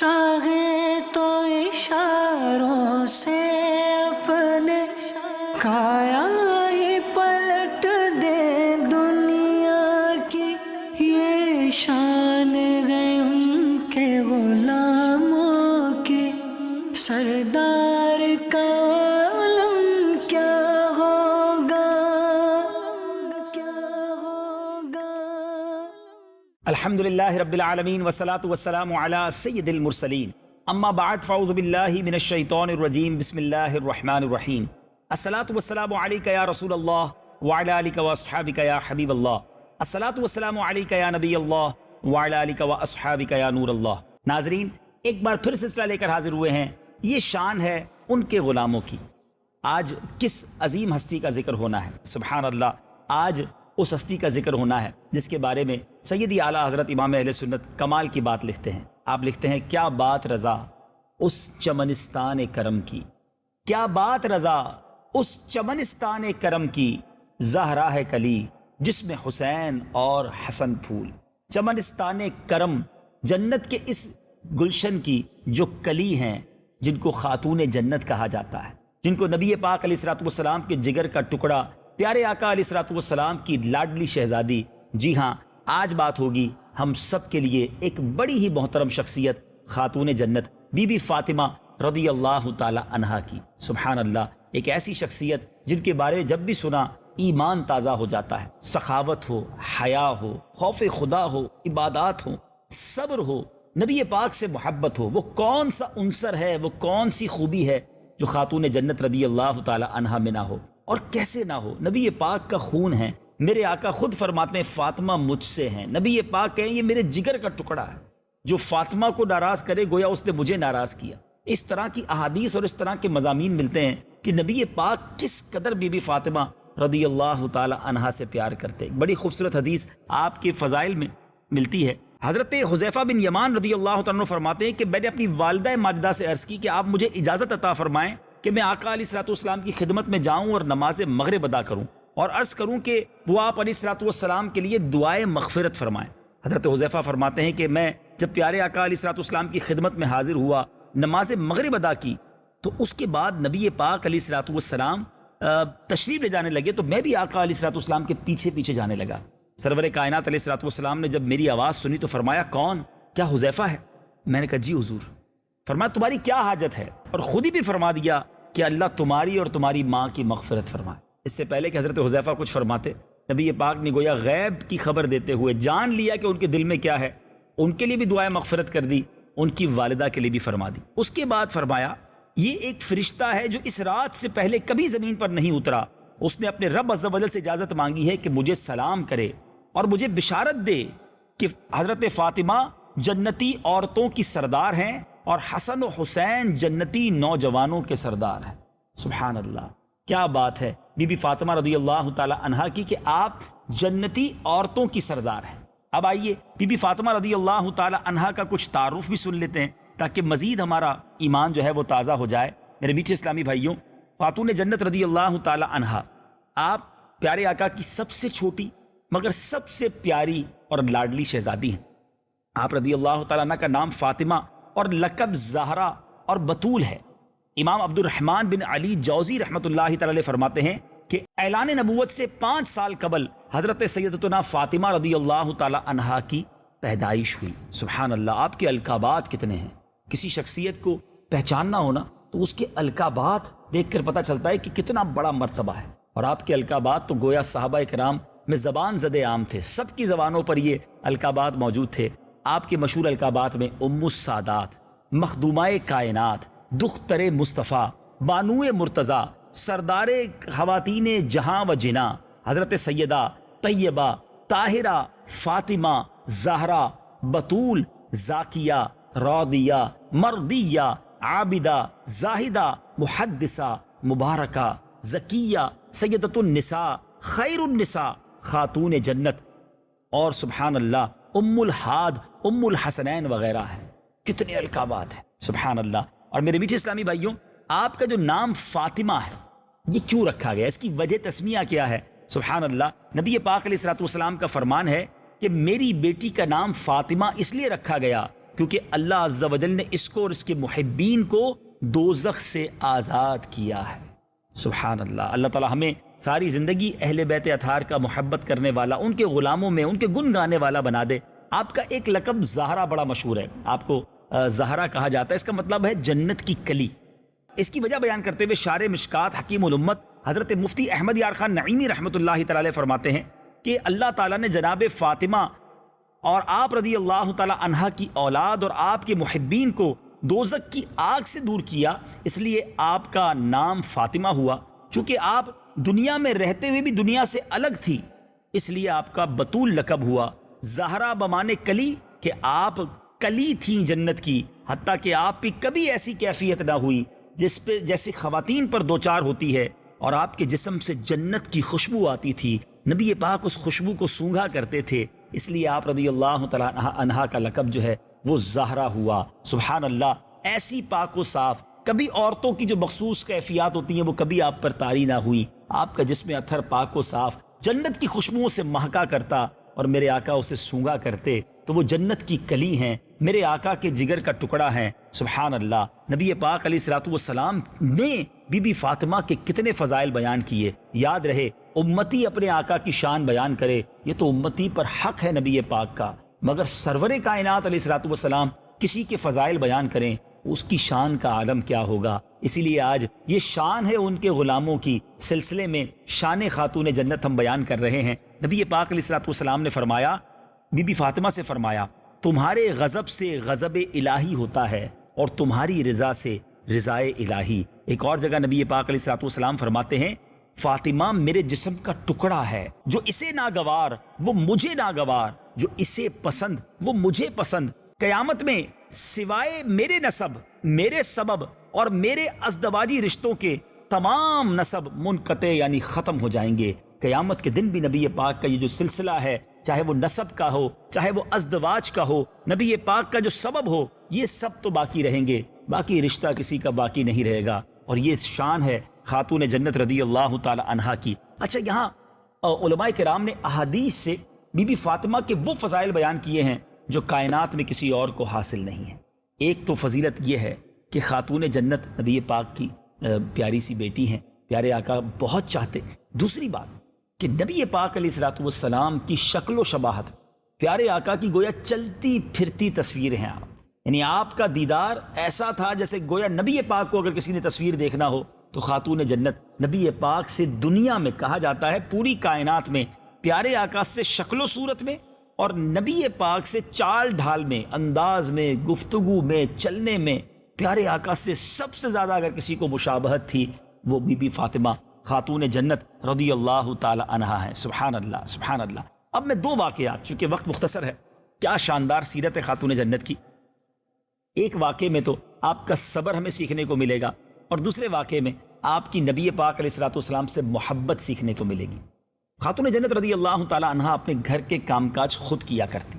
چاہے تو اشاروں سے اپنے کایا ہی پلٹ دے دنیا کی، یہ شان ہے ان کے غلاموں کی، سردار کا عالم کیا ہوگا، کیا ہوگا۔ الحمدللہ رب العالمین والصلاة والسلام علی سید المرسلین، اما بعد فاعوذ باللہ من الشیطان الرجیم، بسم اللہ الرحمن الرحیم۔ الصلاة والسلام علیک یا رسول اللہ وعلی آلک واصحابک یا حبیب اللہ، الصلاة والسلام علیک یا نبی اللہ وعلی آلک واصحابک یا نور اللہ۔ ناظرین، ایک بار پھر سلسلہ لے کر حاضر ہوئے ہیں، یہ شان ہے ان کے غلاموں کی۔ آج کس عظیم ہستی کا ذکر ہونا ہے، سبحان اللہ، آج اس ہستی کا ذکر ہونا ہے جس کے بارے میں سیدی اعلیٰ حضرت امام اہل سنت کمال کی بات لکھتے ہیں۔ آپ لکھتے ہیں، کیا بات رضا اس چمنستان کرم کی، کیا بات رضا اس چمنستان کرم کی، زہرا ہے کلی جس میں حسین اور حسن پھول۔ چمنستان کرم، جنت کے اس گلشن کی جو کلی ہیں، جن کو خاتون جنت کہا جاتا ہے، جن کو نبی پاک علیہ الصلوۃ والسلام کے جگر کا ٹکڑا، پیارے آقا علیہ الصلوۃ والسلام کی لاڈلی شہزادی۔ جی ہاں، آج بات ہوگی ہم سب کے لیے ایک بڑی ہی محترم شخصیت، خاتون جنت بی بی فاطمہ رضی اللہ تعالی عنہا کی۔ سبحان اللہ، ایک ایسی شخصیت جن کے بارے میں جب بھی سنا ایمان تازہ ہو جاتا ہے۔ سخاوت ہو، حیا ہو، خوف خدا ہو، عبادات ہو، صبر ہو، نبی پاک سے محبت ہو، وہ کون سا عنصر ہے، وہ کون سی خوبی ہے جو خاتون جنت رضی اللہ تعالی عنہا میں نہ ہو، اور کیسے نہ ہو؟ نبی پاک کا خون ہے، میرے آقا خود فرماتے ہیں فاطمہ مجھ سے ہیں، نبی پاک کہیں یہ میرے جگر کا ٹکڑا ہے، جو فاطمہ کو ناراض کرے گویا اس نے مجھے ناراض کیا۔ اس طرح کی احادیث اور اس طرح کے مضامین ملتے ہیں کہ نبی پاک کس قدر بی بی فاطمہ رضی اللہ تعالی عنہا سے پیار کرتے۔ بڑی خوبصورت حدیث آپ کے فضائل میں ملتی ہے۔ حضرت حذیفہ بن یمان رضی اللہ تعالیٰ عنہ فرماتے ہیں کہ میں نے اپنی والدہ ماجدہ سے عرض کی کہ آپ مجھے اجازت عطا فرمائیں کہ میں آقا علیہ الصلوۃ والسلام کی خدمت میں جاؤں اور نماز مغرب ادا کروں، اور عرض کروں کہ وہ آپ علیہ الصلوۃ والسلام کے لیے دعائے مغفرت فرمائیں۔ حضرت حذیفہ فرماتے ہیں کہ میں جب پیارے آقا علیہ الصلوۃ والسلام کی خدمت میں حاضر ہوا، نماز مغرب ادا کی، تو اس کے بعد نبی پاک علیہ الصلوۃ والسلام تشریف لے جانے لگے، تو میں بھی آقا علیہ الصلوۃ والسلام کے پیچھے پیچھے جانے لگا۔ سرور کائنات علیہ الصلوۃ والسلام نے جب میری آواز سنی تو فرمایا، کون؟ کیا حذیفہ ہے؟ میں نے کہا جی حضور۔ فرمایا تمہاری کیا حاجت ہے؟ اور خود ہی بھی فرما دیا کہ اللہ تمہاری اور تمہاری ماں کی مغفرت فرمائے۔ اس سے پہلے کہ حضرت حذیفہ کچھ فرماتے، نبی پاک نے گویا غیب کی خبر دیتے ہوئے جان لیا کہ ان کے دل میں کیا ہے، ان کے لیے بھی دعائے مغفرت کر دی، ان کی والدہ کے لیے بھی فرما دی۔ اس کے بعد فرمایا، یہ ایک فرشتہ ہے جو اس رات سے پہلے کبھی زمین پر نہیں اترا، اس نے اپنے رب عز و جل سے اجازت مانگی ہے کہ مجھے سلام کرے اور مجھے بشارت دے کہ حضرت فاطمہ جنتی عورتوں کی سردار ہیں اور حسن و حسین جنتی نوجوانوں کے سردار ہیں۔ سبحان اللہ، کیا بات ہے بی بی فاطمہ رضی اللہ تعالی عنہا کی کہ آپ جنتی عورتوں کی سردار ہیں۔ اب آئیے بی بی فاطمہ رضی اللہ تعالی عنہا کا کچھ تعارف بھی سن لیتے ہیں تاکہ مزید ہمارا ایمان جو ہے وہ تازہ ہو جائے۔ میرے میٹھے اسلامی بھائیوں، خاتون جنت رضی اللہ تعالی عنہا، آپ پیارے آقا کی سب سے چھوٹی مگر سب سے پیاری اور لاڈلی شہزادی ہیں۔ آپ رضی اللہ تعالیٰ عنہ کا نام فاطمہ اور لقب زہرا اور بطول ہے۔ امام عبد الرحمن بن علی جوزی رحمۃ اللہ تعالی علیہ فرماتے ہیں کہ اعلان نبوت سے 5 سال قبل حضرت سیدتنا فاطمہ رضی اللہ تعالی عنہا کی پیدائش ہوئی۔ سبحان اللہ، آپ کے القابات کتنے ہیں! کسی شخصیت کو پہچاننا ہونا تو اس کے القابات دیکھ کر پتہ چلتا ہے کہ کتنا بڑا مرتبہ ہے، اور آپ کے القابات تو گویا صحابہ کرام میں زبان زدے عام تھے، سب کی زبانوں پر یہ القابات موجود تھے۔ آپ کے مشہور القابات میں ام السادات، مخدومہ کائنات، دختر مصطفیٰ، بانو مرتضیٰ، سردار خواتین جہاں و جنا، حضرت سیدہ طیبہ، طاہرہ، فاطمہ، زہرا، بطول، زاکیہ، راضیہ، مرضیہ، عابدہ، زاہدہ، محدثہ، مبارکہ، زکیہ، سیدۃ النساء، خیر النساء، خاتون جنت، اور سبحان اللہ ام الحاد، ام الحسنین وغیرہ ہے۔ کتنے القابات ہیں، سبحان اللہ۔ اور میرے میٹھے اسلامی بھائیوں، آپ کا جو نام فاطمہ ہے یہ کیوں رکھا گیا، اس کی وجہ تسمیہ کیا ہے؟ سبحان اللہ، نبی پاک علیہ الصلوۃ والسلام کا فرمان ہے کہ میری بیٹی کا نام فاطمہ اس لیے رکھا گیا کیونکہ اللہ عز و جل نے اس کو اور اس کے محبین کو دوزخ سے آزاد کیا ہے۔ سبحان اللہ۔ اللہ تعالی ہمیں ساری زندگی اہل بیت اطہار کا محبت کرنے والا، ان کے غلاموں میں ان کے گن گانے والا بنا دے۔ آپ کا ایک لقب زہرا بڑا مشہور ہے، آپ کو زہرا کہا جاتا ہے، اس کا مطلب ہے جنت کی کلی۔ اس کی وجہ بیان کرتے ہوئے شارح مشکات حکیم الامت حضرت مفتی احمد یار خان نعیمی رحمۃ اللہ تعالی علیہ فرماتے ہیں کہ اللہ تعالیٰ نے جناب فاطمہ اور آپ رضی اللہ تعالی عنہا کی اولاد اور آپ کے محبین کو دوزخ کی آگ سے دور کیا، اس لیے آپ کا نام فاطمہ ہوا۔ چونکہ آپ دنیا میں رہتے ہوئے بھی دنیا سے الگ تھی، اس لیے آپ کا بطول لقب ہوا۔ زہرا بمانے کلی، کہ آپ کلی تھیں جنت کی، حتیٰ کہ آپ پہ کبھی ایسی کیفیت نہ ہوئی جس پہ جیسے خواتین پر دوچار ہوتی ہے، اور آپ کے جسم سے جنت کی خوشبو آتی تھی، نبی پاک اس خوشبو کو سونگھا کرتے تھے، اس لیے آپ رضی اللہ تعالی عنہا کا لقب جو ہے وہ زہرا ہوا۔ سبحان اللہ۔ ایسی پاک و صاف، کبھی عورتوں کی جو مخصوص کیفیات ہوتی ہیں وہ کبھی آپ پر طاری نہ ہوئی۔ آپ کا جسم اطہر پاک و صاف جنت کی خوشبوؤں سے مہکا کرتا، اور میرے آقا اسے سونگا کرتے، تو وہ جنت کی کلی ہیں، میرے آقا کے جگر کا ٹکڑا ہیں۔ سبحان اللہ۔ نبی پاک علیہ الصلوۃ والسلام نے بی بی فاطمہ کے کتنے فضائل بیان کیے۔ یاد رہے، امتی اپنے آقا کی شان بیان کرے، یہ تو امتی پر حق ہے نبی پاک کا، مگر سرور کائنات علیہ الصلوۃ والسلام کسی کے فضائل بیان کریں، اس کی شان کا عالم کیا ہوگا۔ اسی لیے آج یہ شان ہے ان کے غلاموں کی، سلسلے میں شان خاتون جنت ہم بیان کر رہے ہیں۔ نبی پاک علیہ الصلوۃ والسلام نے فرمایا، بی بی فاطمہ سے فرمایا، تمہارے غضب سے غضب الہی ہوتا ہے، اور تمہاری رضا سے رضائے الہی۔ ایک اور جگہ نبی پاک علیہ الصلوۃ والسلام فرماتے ہیں، فاطمہ میرے جسم کا ٹکڑا ہے، جو اسے ناگوار وہ مجھے ناگوار، جو اسے پسند وہ مجھے پسند۔ قیامت میں سوائے میرے نسب، میرے سبب اور میرے ازدواجی رشتوں کے تمام نسب منقطع یعنی ختم ہو جائیں گے۔ قیامت کے دن بھی نبی پاک کا یہ جو سلسلہ ہے، چاہے وہ نسب کا ہو، چاہے وہ ازدواج کا ہو، نبی پاک کا جو سبب ہو، یہ سب تو باقی رہیں گے، باقی رشتہ کسی کا باقی نہیں رہے گا۔ اور یہ شان ہے خاتون جنت رضی اللہ تعالی عنہا کی۔ اچھا، یہاں علماء کرام نے احادیث سے بی بی فاطمہ کے وہ فضائل بیان کیے ہیں جو کائنات میں کسی اور کو حاصل نہیں ہے۔ ایک تو فضیلت یہ ہے کہ خاتون جنت نبی پاک کی پیاری سی بیٹی ہیں، پیارے آقا بہت چاہتے۔ دوسری بات کہ نبی پاک علیہ الصلوۃ والسلام کی شکل و شباہت پیارے آقا کی گویا چلتی پھرتی تصویر ہیں آپ، یعنی آپ کا دیدار ایسا تھا جیسے گویا نبی پاک کو اگر کسی نے تصویر دیکھنا ہو تو خاتون جنت نبی پاک سے دنیا میں، کہا جاتا ہے پوری کائنات میں، پیارے آقا سے شکل و صورت میں اور نبی پاک سے چال ڈھال میں، انداز میں، گفتگو میں، چلنے میں، پیارے آقا سے سب سے زیادہ اگر کسی کو مشابہت تھی وہ بی بی فاطمہ خاتون جنت رضی اللہ تعالی عنہا ہے۔ سبحان اللہ، سبحان اللہ۔ اب میں دو واقعات، چونکہ وقت مختصر ہے، کیا شاندار سیرت ہے خاتون جنت کی۔ ایک واقعے میں تو آپ کا صبر ہمیں سیکھنے کو ملے گا، اور دوسرے واقعے میں آپ کی نبی پاک علیہ الصلوۃ والسلام سے محبت سیکھنے کو ملے گی۔ خاتون جنت رضی اللہ تعالی عنہا اپنے گھر کے کام کاج خود کیا کرتی،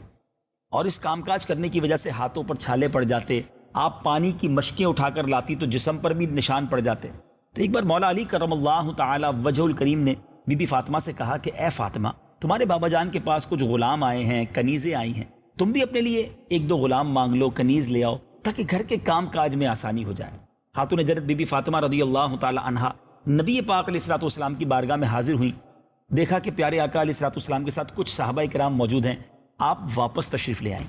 اور اس کام کاج کرنے کی وجہ سے ہاتھوں پر چھالے پڑ جاتے، آپ پانی کی مشکیں اٹھا کر لاتی تو جسم پر بھی نشان پڑ جاتے۔ تو ایک بار مولا علی کرم اللہ تعالی وجہ الکریم نے بی بی فاطمہ سے کہا کہ اے فاطمہ، تمہارے بابا جان کے پاس کچھ غلام آئے ہیں، کنیزیں آئی ہیں، تم بھی اپنے لیے ایک دو غلام مانگ لو، کنیز لے آؤ، تاکہ گھر کے کام کاج میں آسانی ہو جائے۔ خاتون جنت بی بی فاطمہ رضی اللہ تعالی عنہا نبی پاک علیہ الصلوۃ والسلام کی بارگاہ میں حاضر ہوئیں، دیکھا کہ پیارے آقا علیہ الصلوۃ والسلام کے ساتھ کچھ صحابہ کرام موجود ہیں، آپ واپس تشریف لے آئیں۔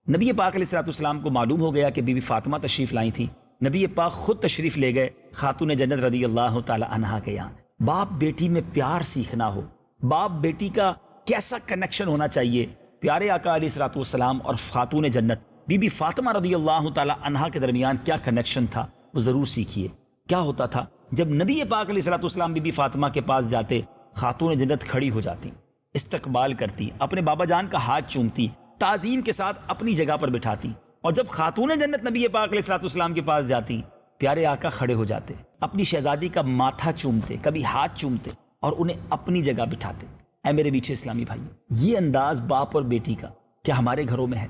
نبی پاک علیہ الصلوۃ والسلام کو معلوم ہو گیا کہ بی بی فاطمہ تشریف لائی تھیں، نبی پاک خود تشریف لے گئے خاتون جنت رضی اللہ تعالی عنہا کے یہاں۔ باپ بیٹی میں پیار سیکھنا ہو، باپ بیٹی کا کیسا کنیکشن ہونا چاہیے، پیارے آقا علیہ الصلوۃ والسلام اور خاتون جنت بی بی فاطمہ رضی اللہ تعالی عنہا کے درمیان کیا کنیکشن تھا، وہ ضرور سیکھیے۔ کیا ہوتا تھا جب نبی پاک علیہ الصلوۃ والسلام بی بی فاطمہ کے پاس جاتے، خاتون جنت کھڑی ہو جاتی، استقبال کرتی، اپنے بابا جان کا ہاتھ چومتی، تعظیم کے ساتھ اپنی جگہ پر بٹھاتی، اور جب خاتون جنت نبی پاک علیہ الصلوۃ والسلام کے پاس جاتی، پیارے آقا کھڑے ہو جاتے، اپنی شہزادی کا ماتھا چومتے، کبھی ہاتھ چومتے اور انہیں اپنی جگہ بٹھاتے۔ اے میرے میٹھے اسلامی بھائی، یہ انداز باپ اور بیٹی کا کیا ہمارے گھروں میں ہے؟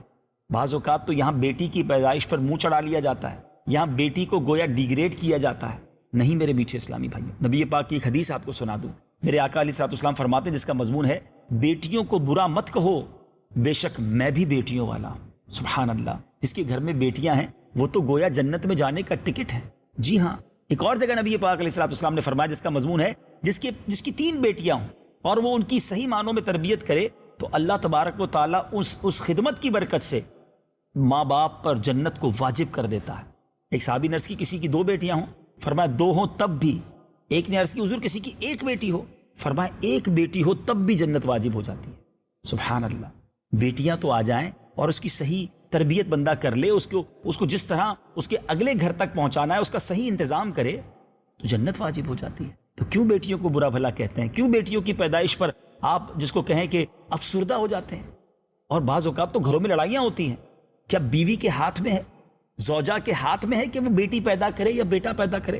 بعض اوقات تو یہاں بیٹی کی پیدائش پر منہ چڑھا لیا جاتا ہے، یہاں بیٹی کو گویا ڈیگریڈ کیا جاتا ہے۔ نہیں میرے میٹھے اسلامی بھائی، نبی پاک کی ایک حدیث آپ کو سنا دوں، میرے آقا علیہ الصلوۃ والسلام فرماتے ہیں، جس کا مضمون ہے بیٹیوں کو برا مت کہو، بے شک میں بھی بیٹیوں والا ہوں۔ سبحان اللہ، جس کے گھر میں بیٹیاں ہیں وہ تو گویا جنت میں جانے کا ٹکٹ ہے۔ جی ہاں، ایک اور جگہ نبی پاک علیہ السلام نے فرمایا جس کا مضمون ہے جس کی 3 بیٹیاں ہوں اور وہ ان کی صحیح معنوں میں تربیت کرے تو اللہ تبارک و تعالیٰ اس خدمت کی برکت سے ماں باپ پر جنت کو واجب کر دیتا ہے۔ ایک صحابی نے عرض کی کسی کی 2 بیٹیاں ہوں، فرمایا 2 ہوں تب بھی۔ ایک نے عرض کی حضور کسی کی 1 بیٹی ہو، فرمایا 1 بیٹی ہو تب بھی جنت واجب ہو جاتی ہے۔ سبحان اللہ، بیٹیاں تو آ جائیں اور اس کی صحیح تربیت بندہ کر لے، اس کو جس طرح اس کے اگلے گھر تک پہنچانا ہے اس کا صحیح انتظام کرے تو جنت واجب ہو جاتی ہے۔ تو کیوں بیٹیوں کو برا بھلا کہتے ہیں؟ کیوں بیٹیوں کی پیدائش پر آپ جس کو کہیں کہ افسردہ ہو جاتے ہیں؟ اور بعض اوقات تو گھروں میں لڑائیاں ہوتی ہیں۔ کیا بیوی کے ہاتھ میں ہے، زوجہ کے ہاتھ میں ہے کہ وہ بیٹی پیدا کرے یا بیٹا پیدا کرے؟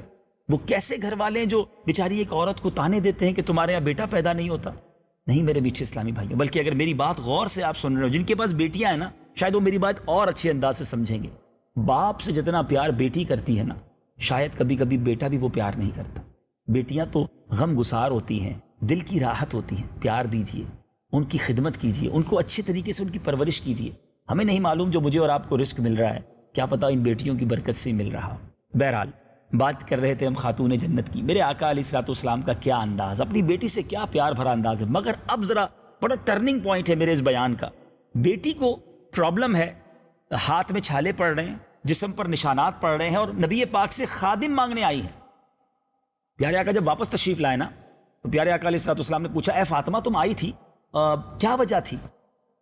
وہ کیسے گھر والے ہیں جو بیچاری ایک عورت کو تانے دیتے ہیں کہ تمہارے یہاں بیٹا پیدا نہیں ہوتا؟ نہیں میرے میٹھے اسلامی بھائیوں، بلکہ اگر میری بات غور سے آپ سن رہے ہو، جن کے پاس بیٹیاں ہیں نا، شاید وہ میری بات اور اچھے انداز سے سمجھیں گے۔ باپ سے جتنا پیار بیٹی کرتی ہے نا، شاید کبھی کبھی بیٹا بھی وہ پیار نہیں کرتا۔ بیٹیاں تو غم گسار ہوتی ہیں، دل کی راحت ہوتی ہیں۔ پیار دیجیے، ان کی خدمت کیجیے، ان کو اچھے طریقے سے ان کی پرورش کیجیے۔ ہمیں نہیں معلوم جو مجھے اور آپ کو رزق مل رہا ہے، کیا پتہ ان بیٹیوں کی برکت سے مل رہا۔ بہرحال بات کر رہے تھے ہم خاتون جنت کی۔ میرے آقا علیہ الصلوۃ والسلام کا کیا انداز، اپنی بیٹی سے کیا پیار بھرا انداز ہے۔ مگر اب ذرا بڑا ٹرننگ پوائنٹ ہے میرے اس بیان کا۔ بیٹی کو پرابلم ہے، ہاتھ میں چھالے پڑ رہے ہیں، جسم پر نشانات پڑ رہے ہیں، اور نبی پاک سے خادم مانگنے آئی ہیں۔ پیارے آقا جب واپس تشریف لائے نا تو پیارے آقا علیہ الصلوۃ والسلام نے پوچھا، اے فاطمہ تم آئی تھی، کیا وجہ تھی؟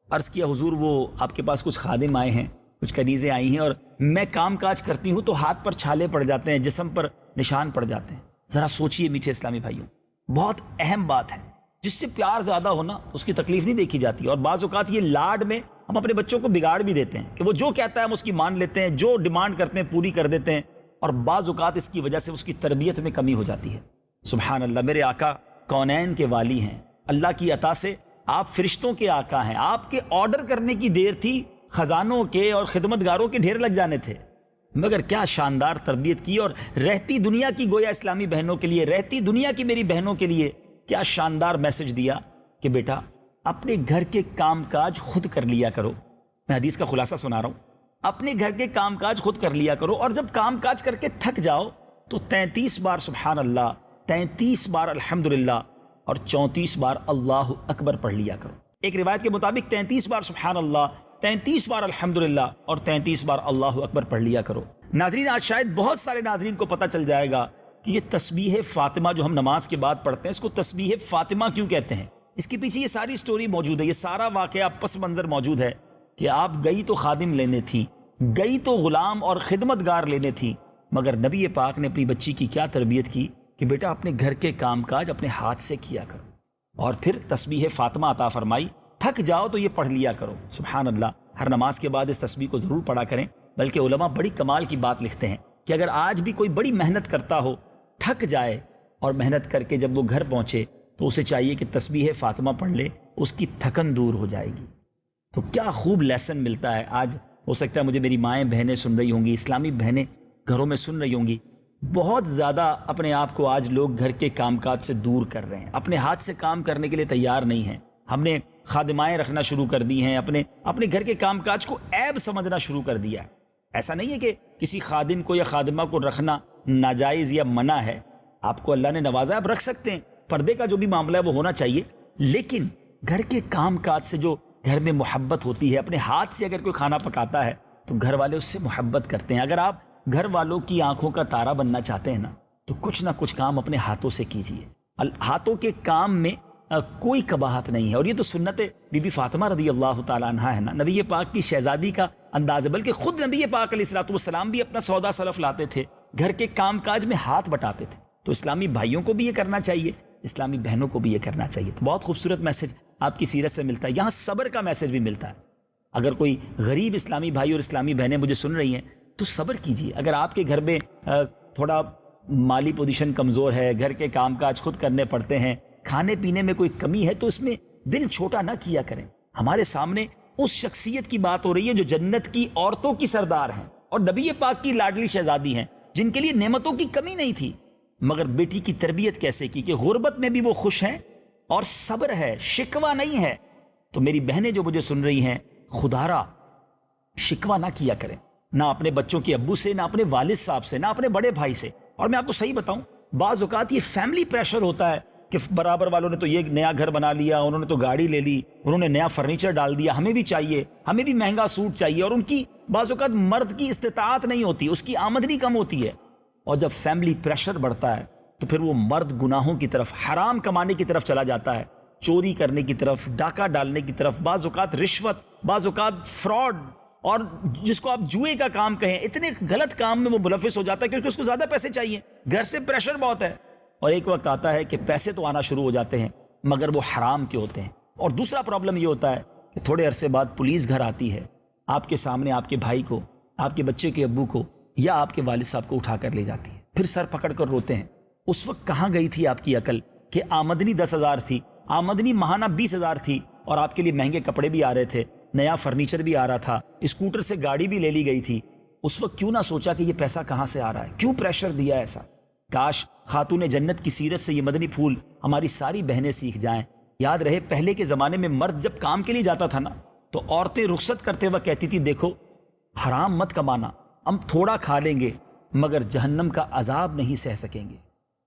عرض کیا حضور وہ آپ کے پاس کچھ خادم آئے ہیں، کچھ کنیزیں آئی ہیں، اور میں کام کاج کرتی ہوں تو ہاتھ پر چھالے پڑ جاتے ہیں، جسم پر نشان پڑ جاتے ہیں۔ ذرا سوچئے میٹھے اسلامی بھائیوں، بہت اہم بات ہے۔ جس سے پیار زیادہ ہونا اس کی تکلیف نہیں دیکھی جاتی، اور بعض اوقات یہ لاڈ میں ہم اپنے بچوں کو بگاڑ بھی دیتے ہیں کہ وہ جو کہتا ہے ہم اس کی مان لیتے ہیں، جو ڈیمانڈ کرتے ہیں پوری کر دیتے ہیں، اور بعض اوقات اس کی وجہ سے اس کی تربیت میں کمی ہو جاتی ہے۔ سبحان اللہ، میرے آقا کونین کے والی ہیں، اللہ کی عطا سے آپ فرشتوں کے آقا ہیں۔ آپ کے آرڈر کرنے کی دیر تھی، خزانوں کے اور خدمتگاروں کے ڈھیر لگ جانے تھے، مگر کیا شاندار تربیت کی، اور رہتی دنیا کی گویا اسلامی بہنوں کے لیے، رہتی دنیا کی میری بہنوں کے لیے کیا شاندار میسج دیا کہ بیٹا اپنے گھر کے کام کاج خود کر لیا کرو۔ میں حدیث کا خلاصہ سنا رہا ہوں، اپنے گھر کے کام کاج خود کر لیا کرو، اور جب کام کاج کر کے تھک جاؤ تو 33 بار سبحان اللہ، 33 بار الحمدللہ، اور 34 بار اللہ اکبر پڑھ لیا کرو۔ ایک روایت کے مطابق 33 بار سبحان اللہ، 33 بار الحمدللہ، اور 33 بار اللہ اکبر پڑھ لیا کرو۔ ناظرین، آج شاید بہت سارے ناظرین کو پتہ چل جائے گا کہ یہ تسبیح فاطمہ جو ہم نماز کے بعد پڑھتے ہیں، اس کو تسبیح فاطمہ کیوں کہتے ہیں۔ اس کے پیچھے یہ ساری سٹوری موجود ہے، یہ سارا واقعہ پس منظر موجود ہے کہ آپ گئی تو خادم لینے تھی، گئی تو غلام اور خدمتگار لینے تھی، مگر نبی پاک نے اپنی بچی کی کیا تربیت کی کہ بیٹا اپنے گھر کے کام کاج اپنے ہاتھ سے کیا کرو، اور پھر تسبیح فاطمہ عطا فرمائی، تھک جاؤ تو یہ پڑھ لیا کرو۔ سبحان اللہ، ہر نماز کے بعد اس تسبیح کو ضرور پڑھا کریں۔ بلکہ علماء بڑی کمال کی بات لکھتے ہیں کہ اگر آج بھی کوئی بڑی محنت کرتا ہو، تھک جائے، اور محنت کر کے جب وہ گھر پہنچے تو اسے چاہیے کہ تسبیح فاطمہ پڑھ لے، اس کی تھکن دور ہو جائے گی۔ تو کیا خوب لیسن ملتا ہے۔ آج ہو سکتا ہے مجھے میری مائیں بہنیں سن رہی ہوں گی، اسلامی بہنیں گھروں میں سن رہی ہوں گی، بہت زیادہ اپنے آپ کو آج لوگ گھر کے کام کاج سے دور کر رہے ہیں، اپنے ہاتھ سے کام کرنے کے لیے تیار نہیں ہیں۔ ہم نے خادمائیں رکھنا شروع کر دی ہیں، اپنے گھر کے کام کاج کو عیب سمجھنا شروع کر دیا ہے۔ ایسا نہیں ہے کہ کسی خادم کو یا خادمہ کو رکھنا ناجائز یا منع ہے، آپ کو اللہ نے نوازا ہے، آپ رکھ سکتے ہیں، پردے کا جو بھی معاملہ ہے وہ ہونا چاہیے، لیکن گھر کے کام کاج سے جو گھر میں محبت ہوتی ہے، اپنے ہاتھ سے اگر کوئی کھانا پکاتا ہے تو گھر والے اس سے محبت کرتے ہیں۔ اگر آپ گھر والوں کی آنکھوں کا تارا بننا چاہتے ہیں نا تو کچھ نہ کچھ کام اپنے ہاتھوں سے کیجیے۔ ہاتھوں کے کام میں کوئی قباحت نہیں ہے، اور یہ تو سنت بی بی فاطمہ رضی اللہ تعالیٰ عنہ ہے نا، نبی پاک کی شہزادی کا انداز ہے۔ بلکہ خود نبی پاک علیہ الصلوۃ والسلام بھی اپنا سودا سلف لاتے تھے، گھر کے کام کاج میں ہاتھ بٹاتے تھے۔ تو اسلامی بھائیوں کو بھی یہ کرنا چاہیے، اسلامی بہنوں کو بھی یہ کرنا چاہیے۔ تو بہت خوبصورت میسج آپ کی سیرت سے ملتا ہے، یہاں صبر کا میسج بھی ملتا ہے۔ اگر کوئی غریب اسلامی بھائی اور اسلامی بہنیں مجھے سن رہی ہیں تو صبر کیجیے۔ اگر آپ کے گھر میں تھوڑا مالی پوزیشن کمزور ہے، گھر کے کام کاج خود کرنے پڑتے ہیں، کھانے پینے میں کوئی کمی ہے، تو اس میں دل چھوٹا نہ کیا کریں۔ ہمارے سامنے اس شخصیت کی بات ہو رہی ہے جو جنت کی عورتوں کی سردار ہیں اور نبی پاک کی لاڈلی شہزادی ہیں، جن کے لیے نعمتوں کی کمی نہیں تھی، مگر بیٹی کی تربیت کیسے کی کہ غربت میں بھی وہ خوش ہیں اور صبر ہے، شکوہ نہیں ہے۔ تو میری بہنیں جو مجھے سن رہی ہیں، خدا را شکوہ نہ کیا کریں، نہ اپنے بچوں کے ابو سے، نہ اپنے والد صاحب سے، نہ اپنے بڑے بھائی سے. اور میں آپ کو صحیح بتاؤں، بعض اوقات یہ فیملی پریشر ہوتا ہے کہ برابر والوں نے تو یہ نیا گھر بنا لیا، انہوں نے تو گاڑی لے لی، انہوں نے نیا فرنیچر ڈال دیا، ہمیں بھی چاہیے، ہمیں بھی مہنگا سوٹ چاہیے. اور ان کی بعض اوقات مرد کی استطاعت نہیں ہوتی، اس کی آمدنی کم ہوتی ہے. اور جب فیملی پریشر بڑھتا ہے تو پھر وہ مرد گناہوں کی طرف، حرام کمانے کی طرف چلا جاتا ہے، چوری کرنے کی طرف، ڈاکہ ڈالنے کی طرف، بعض اوقات رشوت، بعض اوقات فراڈ، اور جس کو آپ جوئے کا کام کہیں، اتنے غلط کام میں وہ ملوث ہو جاتا ہے کیونکہ اس کو زیادہ پیسے چاہیے، گھر سے پریشر بہت ہے. اور ایک وقت آتا ہے کہ پیسے تو آنا شروع ہو جاتے ہیں مگر وہ حرام کے ہوتے ہیں. اور دوسرا پرابلم یہ ہوتا ہے کہ تھوڑے عرصے بعد پولیس گھر آتی ہے، آپ کے سامنے آپ کے بھائی کو، آپ کے بچے کے ابو کو یا آپ کے والد صاحب کو اٹھا کر لے جاتی ہے، پھر سر پکڑ کر روتے ہیں. اس وقت کہاں گئی تھی آپ کی عقل کہ آمدنی 10,000 تھی، آمدنی ماہانہ 20,000 تھی، اور آپ کے لیے مہنگے کپڑے بھی آ رہے تھے، نیا فرنیچر بھی آ رہا تھا، اسکوٹر سے گاڑی بھی لے لی گئی تھی. اس وقت کیوں نہ سوچا کہ یہ پیسہ کہاں سے آ رہا ہے، کیوں پریشر دیا ایسا؟ کاش خاتون جنت کی سیرت سے یہ مدنی پھول ہماری ساری بہنیں سیکھ جائیں. یاد رہے پہلے کے زمانے میں مرد جب کام کے لیے جاتا تھا نا تو عورتیں رخصت کرتے وقت کہتی تھی دیکھو حرام مت کمانا، ہم تھوڑا کھا لیں گے مگر جہنم کا عذاب نہیں سہ سکیں گے.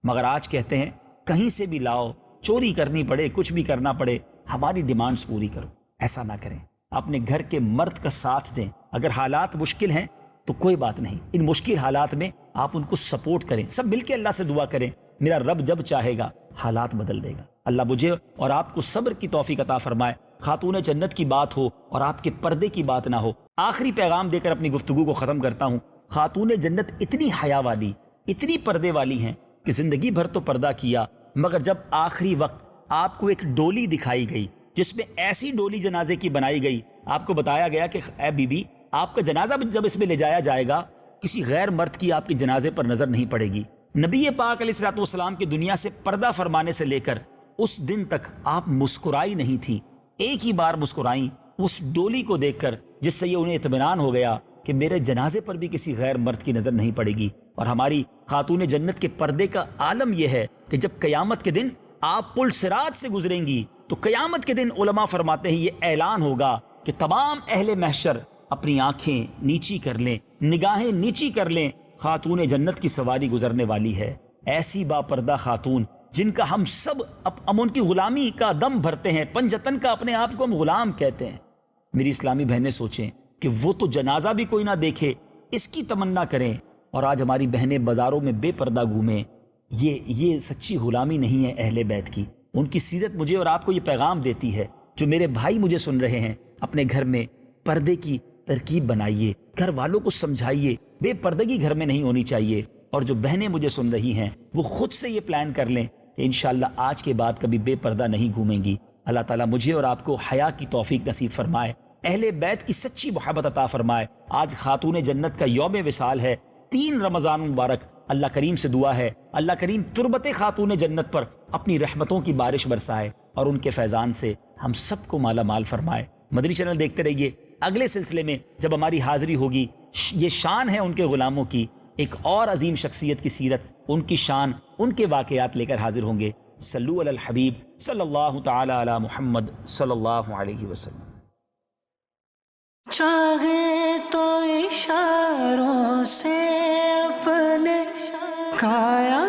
مگر آج کہتے ہیں کہیں سے بھی لاؤ، چوری کرنی پڑے، کچھ بھی کرنا پڑے، ہماری ڈیمانڈز پوری کرو. ایسا نہ کریں، اپنے گھر کے مرد کا ساتھ دیں. اگر حالات مشکل ہیں تو کوئی بات نہیں، ان مشکل حالات میں آپ ان کو سپورٹ کریں، سب مل کے اللہ سے دعا کریں، میرا رب جب چاہے گا حالات بدل دے گا. اللہ مجھے اور آپ کو صبر کی توفیق عطا فرمائے. خاتون جنت کی بات ہو اور آپ کے پردے کی بات نہ ہو. آخری پیغام دے کر اپنی گفتگو کو ختم کرتا ہوں. خاتون جنت اتنی حیا والی، اتنی پردے والی ہیں کہ زندگی بھر تو پردہ کیا، مگر جب آخری وقت آپ کو ایک ڈولی دکھائی گئی جس میں ایسی ڈولی جنازے کی بنائی گئی، آپ کو بتایا گیا کہ اے بی بی آپ کا جنازہ جب اس میں لے جایا جائے گا کسی غیر مرد کی آپ کے جنازے پر نظر نہیں پڑے گی. نبی پاک علیہ الصلوۃ والسلام کی دنیا سے پردہ فرمانے سے لے کر اس دن تک آپ مسکرائی نہیں تھی. ایک ہی بار مسکرائیں اس ڈولی کو دیکھ کر جس سے یہ انہیں اطمینان ہو گیا کہ میرے جنازے پر بھی کسی غیر مرد کی نظر نہیں پڑے گی. اور ہماری خاتون جنت کے پردے کا عالم یہ ہے کہ جب قیامت کے دن آپ پل صراط سے گزریں گی تو قیامت کے دن علماء فرماتے ہیں یہ اعلان ہوگا کہ تمام اہل محشر اپنی آنکھیں نیچی کر لیں، نگاہیں نیچی کر لیں، خاتون جنت کی سواری گزرنے والی ہے. ایسی با پردہ خاتون جن کا ہم سب ان کی غلامی کا دم بھرتے ہیں، پنجتن کا اپنے آپ کو ہم غلام کہتے ہیں. میری اسلامی بہنیں سوچیں کہ وہ تو جنازہ بھی کوئی نہ دیکھے، اس کی تمنا کریں، اور آج ہماری بہنیں بازاروں میں بے پردہ گھومیں. یہ سچی غلامی نہیں ہے اہل بیت کی. ان کی سیرت مجھے اور آپ کو یہ پیغام دیتی ہے. جو میرے بھائی مجھے سن رہے ہیں، اپنے گھر میں پردے کی ترکیب بنائیے، گھر والوں کو سمجھائیے بے پردگی گھر میں نہیں ہونی چاہیے. اور جو بہنیں مجھے سن رہی ہیں وہ خود سے یہ پلان کر لیں کہ انشاءاللہ آج کے بعد کبھی بے پردہ نہیں گھومیں گی. اللہ تعالیٰ مجھے اور آپ کو حیا کی توفیق نصیب فرمائے، اہل بیت کی سچی محبت عطا فرمائے. آج خاتون جنت کا یوم وصال ہے، 3 رمضان مبارک. اللہ کریم سے دعا ہے اللہ کریم تربت خاتون جنت پر اپنی رحمتوں کی بارش برسائے اور ان کے فیضان سے ہم سب کو مالا مال فرمائے. مدنی چینل دیکھتے رہیے. اگلے سلسلے میں جب ہماری حاضری ہوگی، یہ شان ہے ان کے غلاموں کی، ایک اور عظیم شخصیت کی سیرت، ان کی شان، ان کے واقعات لے کر حاضر ہوں گے. صلو علی الحبیب صلی اللہ تعالی علی محمد صلی اللہ علیہ وسلم. چاہے تو اشاروں سے اپنے کایا